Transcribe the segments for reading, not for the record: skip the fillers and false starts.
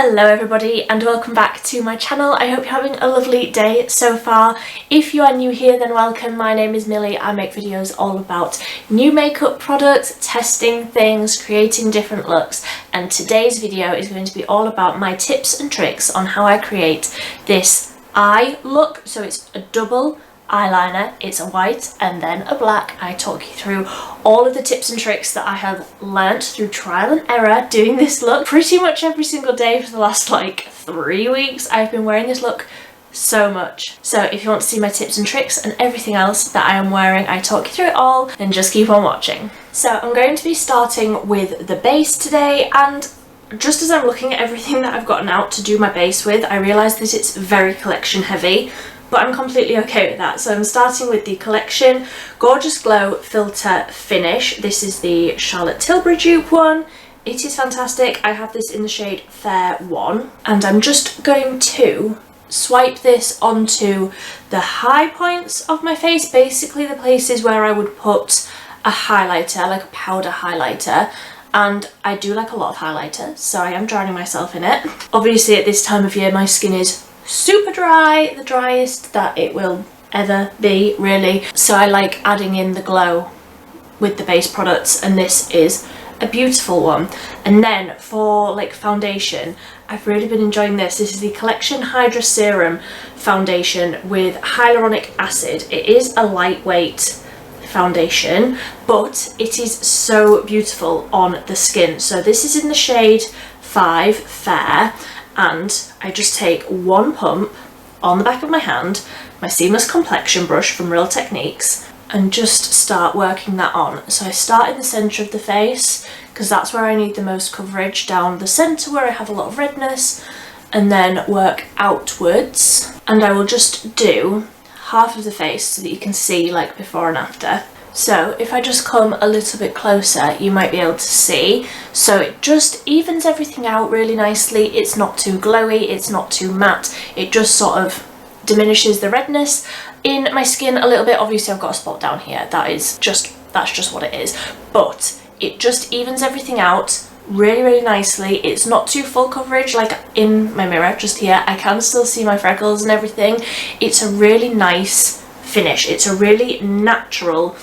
Hello everybody and welcome back to my channel. I hope you're having a lovely day so far. If you are new here then welcome. My name is Millie. I make videos all about new makeup products, testing things, creating different looks, and today's video is going to be all about my tips and tricks on how I create this eye look. So it's a double eyeliner, it's a white and then a black. I talk you through all of the tips and tricks that I have learnt through trial and error doing this look pretty much every single day for the last like 3 weeks. I've been wearing this look so much. So if you want to see my tips and tricks and everything else that I am wearing, I talk you through it all, then just keep on watching. So I'm going to be starting with the base today, and just as I'm looking at everything that I've gotten out to do my base with, I realise that it's very collection heavy. But I'm completely okay with that. So I'm starting with the Collection Gorgeous Glow Filter Finish. This is the Charlotte Tilbury dupe one. It is fantastic. I have this in the shade Fair 1. And I'm just going to swipe this onto the high points of my face. Basically the places where I would put a highlighter, like a powder highlighter. And I do like a lot of highlighter, so I am drowning myself in it. Obviously at this time of year my skin is super dry, the driest that it will ever be really, so I like adding in the glow with the base products, and this is a beautiful one. And then for like foundation, I've really been enjoying this is the Collection Hydra Serum foundation with hyaluronic acid. It is a lightweight foundation, but it is so beautiful on the skin. So this is in the shade 5 Fair, and I just take one pump on the back of my hand, my seamless complexion brush from Real Techniques, and just start working that on. So I start in the centre of the face because that's where I need the most coverage, down the centre where I have a lot of redness, and then work outwards. And I will just do half of the face so that you can see like before and after. So if I just come a little bit closer, you might be able to see. So it just evens everything out really nicely. It's not too glowy, it's not too matte. It just sort of diminishes the redness in my skin a little bit. Obviously I've got a spot down here, that's just what it is. But it just evens everything out really nicely. It's not too full coverage, like in my mirror just here I can still see my freckles and everything. It's a really nice finish. It's a really natural,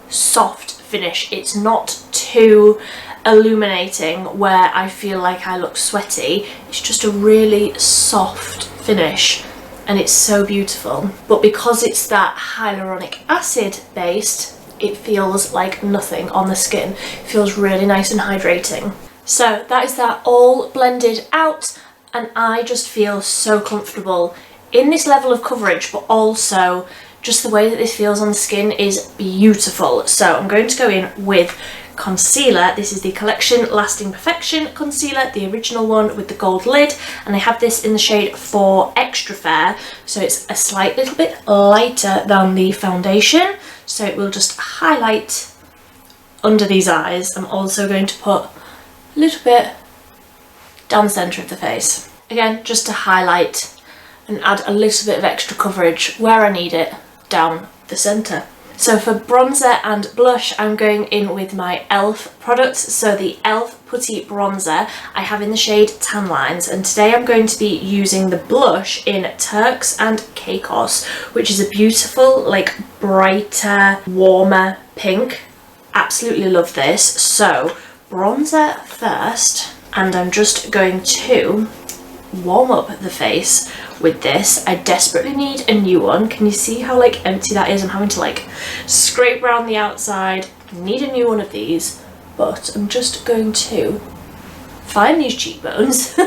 soft finish. It's not too illuminating where I feel like I look sweaty. It's just a really soft finish and it's so beautiful. But because it's that hyaluronic acid based, it feels like nothing on the skin. It feels really nice and hydrating. So that is that all blended out, and I just feel so comfortable in this level of coverage, but also just the way that this feels on the skin is beautiful. So I'm going to go in with concealer. This is the Collection Lasting Perfection concealer, the original one with the gold lid, and I have this in the shade 4 Extra Fair, so it's a slight little bit lighter than the foundation, so it will just highlight under these eyes. I'm also going to put a little bit down the centre of the face, again just to highlight and add a little bit of extra coverage where I need it down the centre. So for bronzer and blush, I'm going in with my ELF products. So the ELF Putty Bronzer I have in the shade Tan Lines, and today I'm going to be using the blush in Turks and Caicos, which is a beautiful, like brighter, warmer pink. Absolutely love this. So bronzer first, and I'm just going to warm up the face with this. I desperately need a new one. Can you see how like empty that is? I'm having to like scrape around the outside. I need a new one of these, but I'm just going to find these cheekbones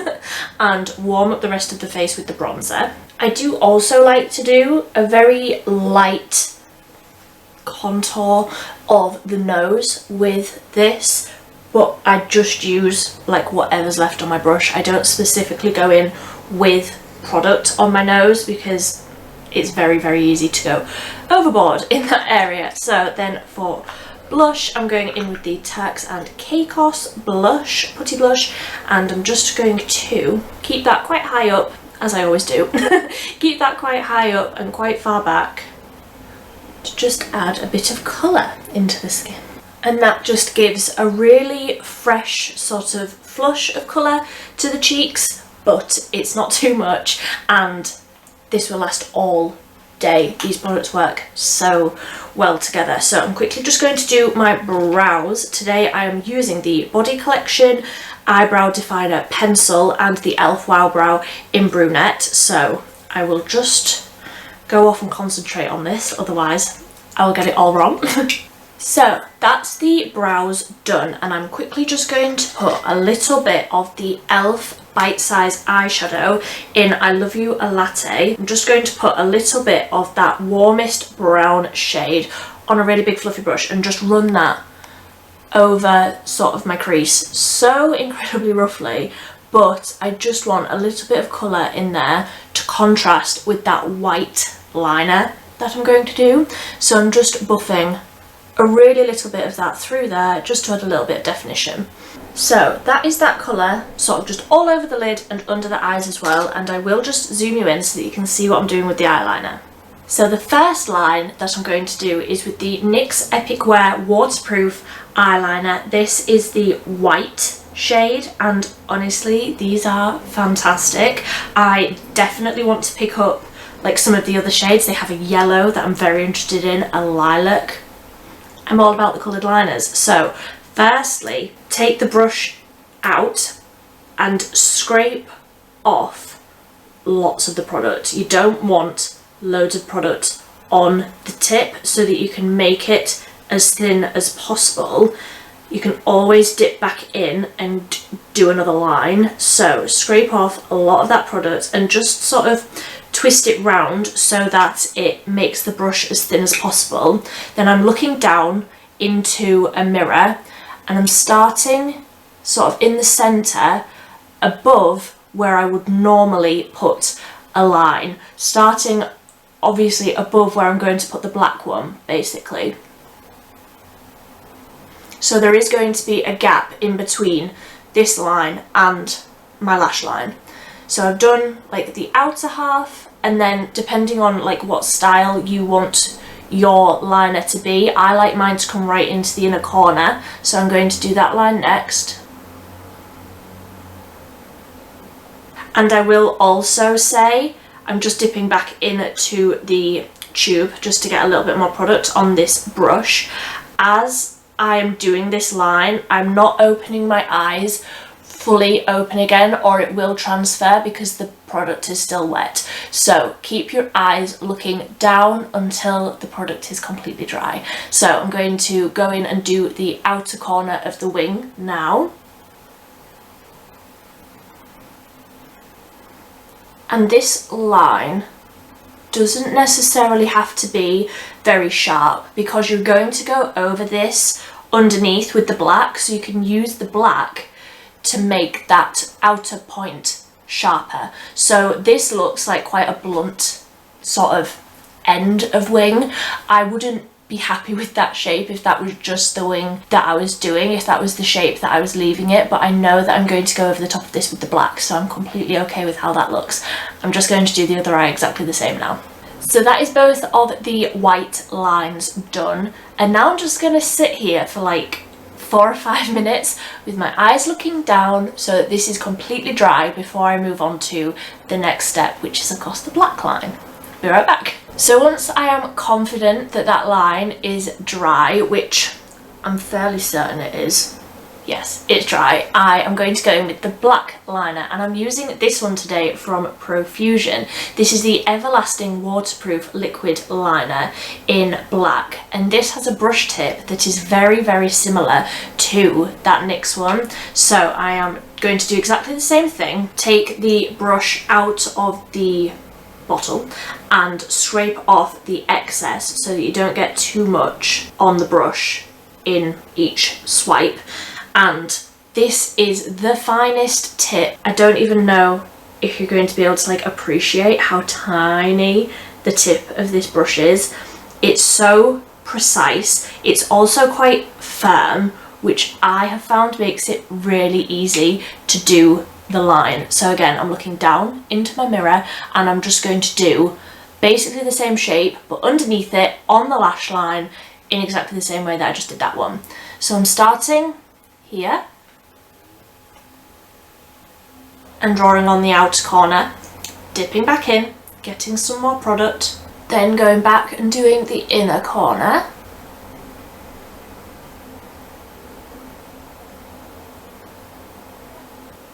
and warm up the rest of the face with the bronzer. I do also like to do a very light contour of the nose with this, but I just use like whatever's left on my brush. I don't specifically go in with product on my nose because it's very easy to go overboard in that area. So then for blush, I'm going in with the Turks and Caicos blush, putty blush, and I'm just going to keep that quite high up, as I always do. Keep that quite high up and quite far back to just add a bit of colour into the skin. And that just gives a really fresh sort of flush of colour to the cheeks but it's not too much, and this will last all day. These products work so well together. So I'm quickly just going to do my brows. Today I am using the Body Collection Eyebrow Definer Pencil and the e.l.f. Wow Brow in Brunette. So I will just go off and concentrate on this, otherwise I will get it all wrong. So that's the brows done, and I'm quickly just going to put a little bit of the e.l.f. Bite Size eyeshadow in I Love You a Latte. I'm just going to put a little bit of that warmest brown shade on a really big fluffy brush and just run that over sort of my crease so incredibly roughly, but I just want a little bit of colour in there to contrast with that white liner that I'm going to do. So I'm just buffing a really little bit of that through there just to add a little bit of definition. So that is that colour sort of just all over the lid and under the eyes as well, and I will just zoom you in so that you can see what I'm doing with the eyeliner. So the first line that I'm going to do is with the NYX Epic Wear Waterproof Eyeliner. This is the white shade, and honestly these are fantastic. I definitely want to pick up like some of the other shades. They have a yellow that I'm very interested in, a lilac. I'm all about the coloured liners. So firstly, take the brush out and scrape off lots of the product. You don't want loads of product on the tip, so that you can make it as thin as possible. You can always dip back in and do another line. So scrape off a lot of that product and just sort of twist it round so that it makes the brush as thin as possible. Then I'm looking down into a mirror and I'm starting sort of in the centre above where I would normally put a line, starting obviously above where I'm going to put the black one, basically. So there is going to be a gap in between this line and my lash line. So I've done like the outer half, and then depending on like what style you want your liner to be, I like mine to come right into the inner corner, so I'm going to do that line next. And I will also say I'm just dipping back into the tube just to get a little bit more product on this brush. As I am doing this line, I'm not opening my eyes fully open again, or it will transfer because the product is still wet. So keep your eyes looking down until the product is completely dry. So I'm going to go in and do the outer corner of the wing now. And this line doesn't necessarily have to be very sharp because you're going to go over this underneath with the black, so you can use the black to make that outer point sharper. So this looks like quite a blunt sort of end of wing. I wouldn't be happy with that shape if that was just the wing that I was doing, if that was the shape that I was leaving it, but I know that I'm going to go over the top of this with the black, so I'm completely okay with how that looks. I'm just going to do the other eye exactly the same now. So that is both of the white lines done, and now I'm just going to sit here for like 4 or 5 minutes with my eyes looking down so that this is completely dry before I move on to the next step, which is of course the black line. Be right back. So once I am confident that that line is dry, which I'm fairly certain it is, yes, it's dry, I am going to go in with the black liner, and I'm using this one today from Profusion. This is the Everlasting Waterproof Liquid Liner in black, and this has a brush tip that is very, very similar to that NYX one. So I am going to do exactly the same thing. Take the brush out of the bottle and scrape off the excess so that you don't get too much on the brush in each swipe. And this is the finest tip. I don't even know if you're going to be able to like appreciate how tiny the tip of this brush is. It's so precise. It's also quite firm, which I have found makes it really easy to do the line. So again, I'm looking down into my mirror and I'm just going to do basically the same shape, but underneath it on the lash line in exactly the same way that I just did that one. So I'm starting here and drawing on the outer corner, dipping back in, getting some more product, then going back and doing the inner corner.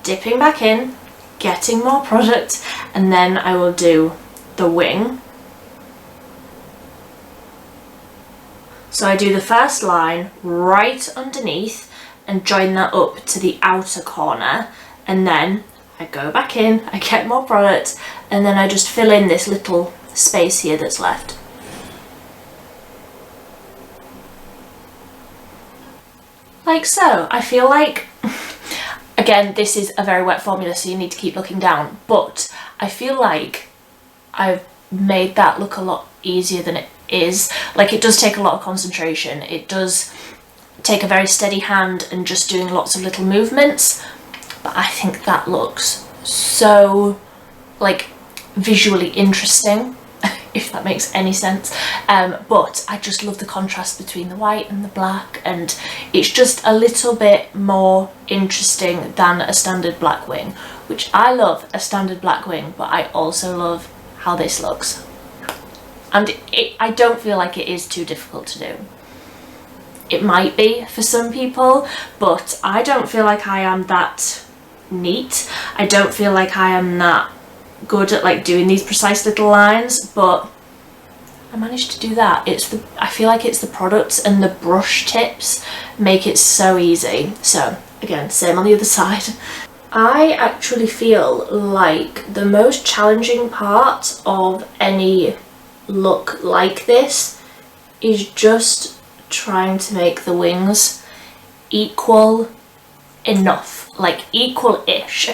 Dipping back in, getting more product, and then I will do the wing. So I do the first line right underneath and join that up to the outer corner, and then I go back in, I get more product, and then I just fill in this little space here that's left. Like so. I feel like, again, this is a very wet formula, so you need to keep looking down, but I feel like I've made that look a lot easier than it is. Like, it does take a lot of concentration. It does take a very steady hand and just doing lots of little movements, but I think that looks so, like, visually interesting, if that makes any sense. But I just love the contrast between the white and the black, and it's just a little bit more interesting than a standard black wing, which I love a standard black wing, but I also love how this looks. And I don't feel like it is too difficult to do. It might be for some people, but I don't feel like I am that neat. I don't feel like I am that good at like doing these precise little lines, but I managed to do that. I feel like it's the products and the brush tips make it so easy. So again, same on the other side. I actually feel like the most challenging part of any look like this is just trying to make the wings equal enough, like equal-ish.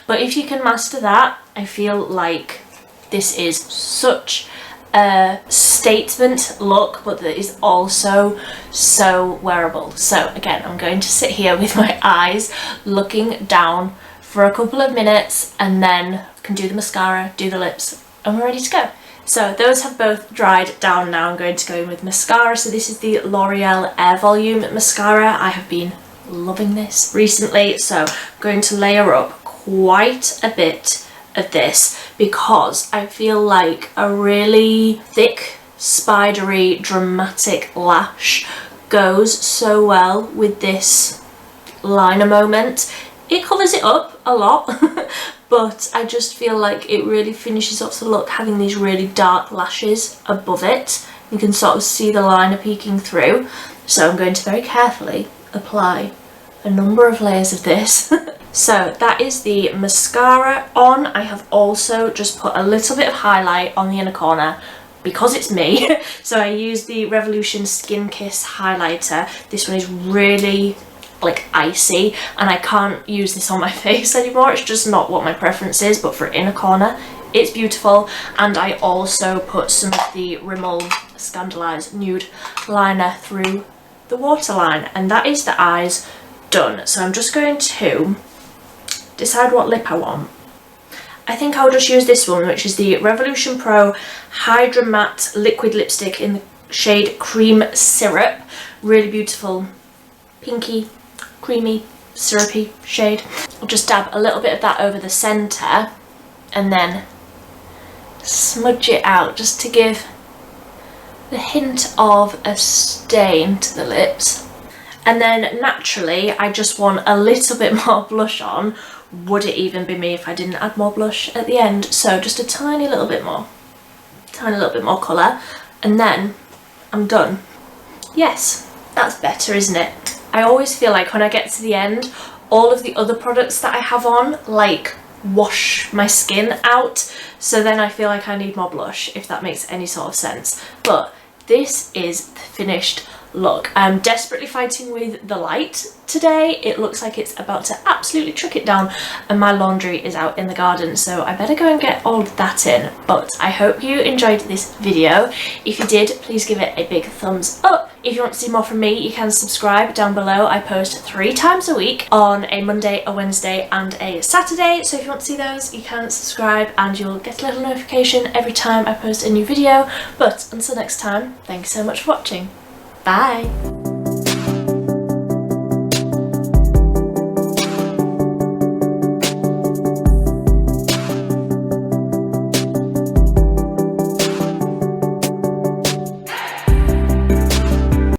But if you can master that, I feel like this is such a statement look, but that is also so wearable. So again, I'm going to sit here with my eyes looking down for a couple of minutes, and then can do the mascara, do the lips, and we're ready to go. So those have both dried down now. I'm going to go in with mascara. So this is the L'Oreal Air Volume mascara. I have been loving this recently, so I'm going to layer up quite a bit of this because I feel like a really thick, spidery, dramatic lash goes so well with this liner moment. It covers it up a lot, but I just feel like it really finishes off the look having these really dark lashes above it. You can sort of see the liner peeking through. So I'm going to very carefully apply a number of layers of this. So that is the mascara on. I have also just put a little bit of highlight on the inner corner because it's me. So I use the Revolution Skin Kiss highlighter. This one is really like icy, and I can't use this on my face anymore. It's just not what my preference is, but for inner corner it's beautiful. And I also put some of the Rimmel Scandalise Nude liner through the waterline, and that is the eyes done. So I'm just going to decide what lip I want. I think I'll just use this one, which is the Revolution Pro Hydra Matte Liquid Lipstick in the shade Cream Syrup. Really beautiful, pinky, creamy, syrupy shade. I'll just dab a little bit of that over the centre and then smudge it out just to give the hint of a stain to the lips. And then naturally I just want a little bit more blush on. Would it even be me if I didn't add more blush at the end? So just a tiny little bit more colour, and then I'm done. Yes, that's better, isn't it? I always feel like when I get to the end, all of the other products that I have on like wash my skin out, so then I feel like I need more blush, if that makes any sort of sense. But this is the finished look. I'm desperately fighting with the light today. It looks like it's about to absolutely chuck it down, and my laundry is out in the garden, so I better go and get all of that in. But I hope you enjoyed this video. If you did, please give it a big thumbs up. If you want to see more from me, you can subscribe down below. I post 3 times a week on a Monday, a Wednesday and a Saturday, so if you want to see those, you can subscribe and you'll get a little notification every time I post a new video. But until next time, thanks so much for watching. Bye!